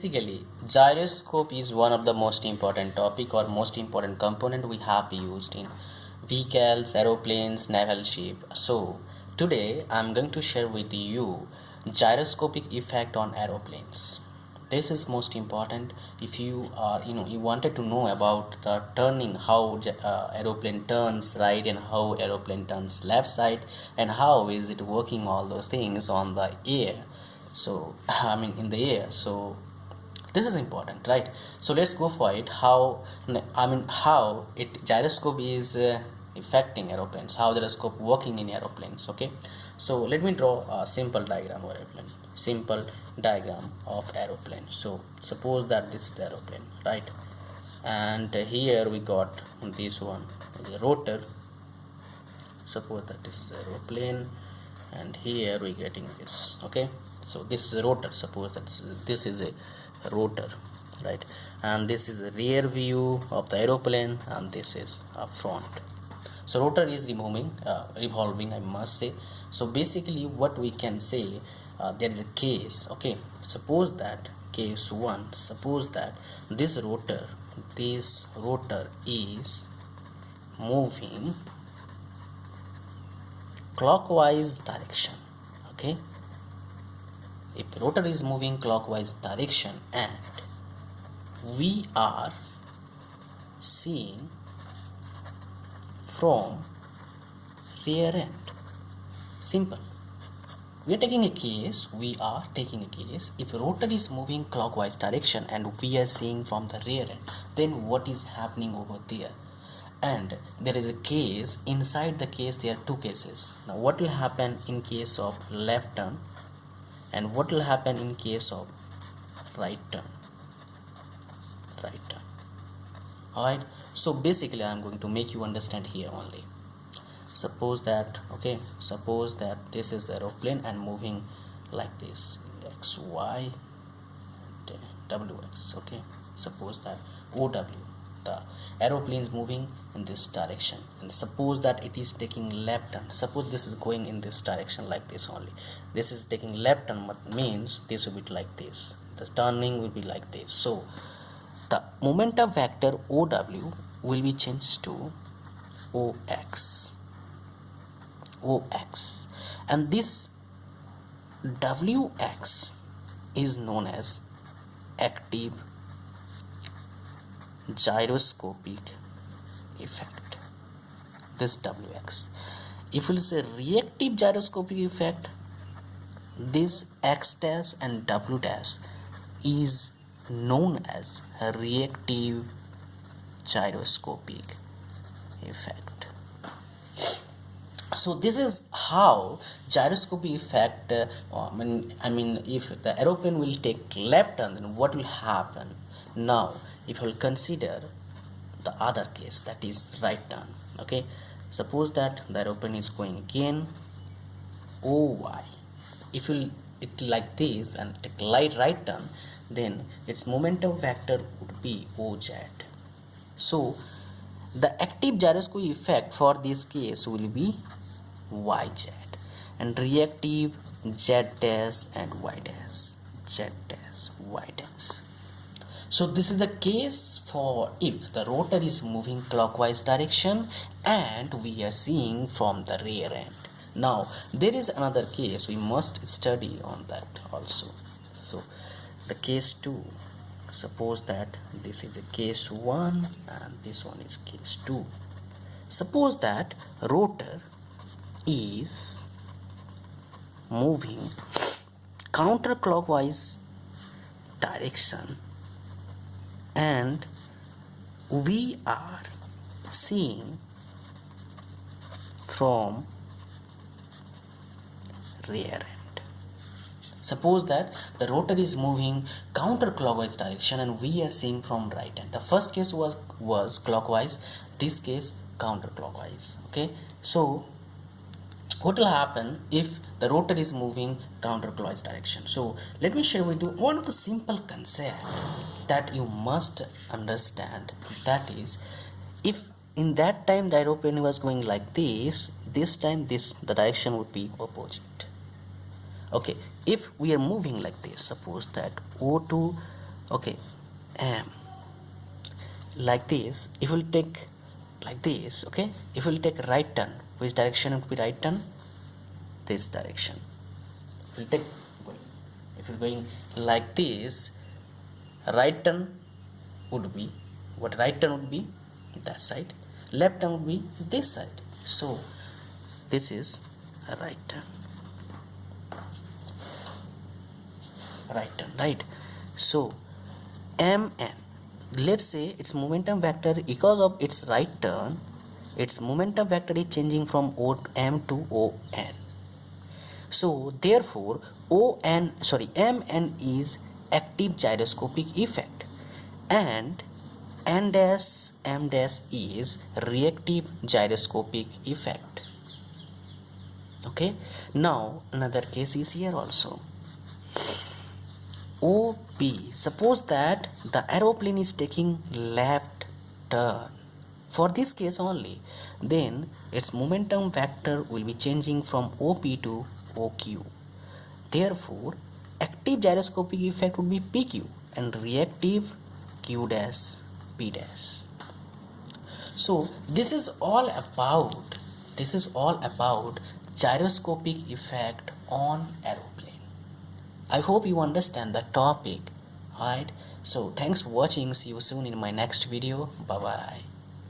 Basically, gyroscope is one of the most important topic or most important component we have used in vehicles, aeroplanes, naval ship. So today I'm going to share with you gyroscopic effect on aeroplanes. This is most important if you are you wanted to know about the turning, how aeroplane turns right and how aeroplane turns left side and how is it working, all those things on the air. So in the air. So this is important, right? So let's go for it. How it gyroscope is affecting aeroplanes, how gyroscope working in aeroplanes. Okay, so let me draw a simple diagram of aeroplane. Simple diagram of aeroplane. So suppose that this is the aeroplane, right? And here we got this one, the rotor. Suppose that this is aeroplane, and here we getting this. Okay, so this is a rotor. Suppose that this is a rotor, right? And this is a rear view of the aeroplane, and this is a front. So rotor is revolving, I must say. So basically what we can say, there is a case. Okay, suppose that case 1, suppose that this rotor is moving clockwise direction. Okay, if rotor is moving clockwise direction and we are seeing from rear end, simple, we are taking a case if rotor is moving clockwise direction and we are seeing from the rear end, then what is happening over there? And there is a case, inside the case there are two cases. Now what will happen in case of left turn and what will happen in case of right turn? Alright, so basically I am going to make you understand here only. Suppose that this is the aeroplane and moving like this, xy and wx. Okay, suppose that OW, the aeroplane is moving in this direction, and suppose that it is taking left turn. Suppose this is going in this direction like this only. This is taking left turn, but means this will be like this. The turning will be like this. So the momentum vector OW will be changed to OX, and this WX is known as active gyroscopic effect. This WX. If we say reactive gyroscopic effect, this X dash and W dash is known as a reactive gyroscopic effect. So this is how gyroscopic effect, if the aeroplane will take left turn, then what will happen? Now if you will consider the other case, that is right turn. Okay, suppose that the aeroplane is going again OY. If you it like this and take right turn, then its momentum vector would be OZ. So the active gyroscopic effect for this case will be YZ, and reactive Z dash and Y dash, Z dash, Y dash. So this is the case for if the rotor is moving clockwise direction and we are seeing from the rear end. Now there is another case we must study on that also. So the case 2, suppose that this is a case 1 and this one is case 2. Suppose that rotor is moving counterclockwise direction and we are seeing from rear end. Suppose that the rotor is moving counterclockwise direction and we are seeing from right end. The first case was clockwise, this case counterclockwise. Okay, so what will happen if the rotor is moving counterclockwise direction? So let me share with you one of the simple concept that you must understand. That is, if in that time the aeroplane was going like this time the direction would be opposite. Okay, if we are moving like this, suppose that O2 Okay, m like this. If we'll take like this, okay, if we'll take right turn, which direction would be right turn? This direction. We'll take, if you're going like this, right turn would be, what right turn would be? That side. Left turn would be this side. So this is a right turn. Right turn, right? So mn, let's say its momentum vector, because of its right turn, its momentum vector is changing from m to on. So therefore mn is active gyroscopic effect, and m dash is reactive gyroscopic effect. Okay, now another case is here also. OP, suppose that the aeroplane is taking left turn. For this case only, then its momentum vector will be changing from OP to OQ. Therefore, active gyroscopic effect would be PQ and reactive Q dash P dash. So this is all about gyroscopic effect on aeroplane. I hope you understand the topic. Alright, so thanks for watching. See you soon in my next video. Bye bye.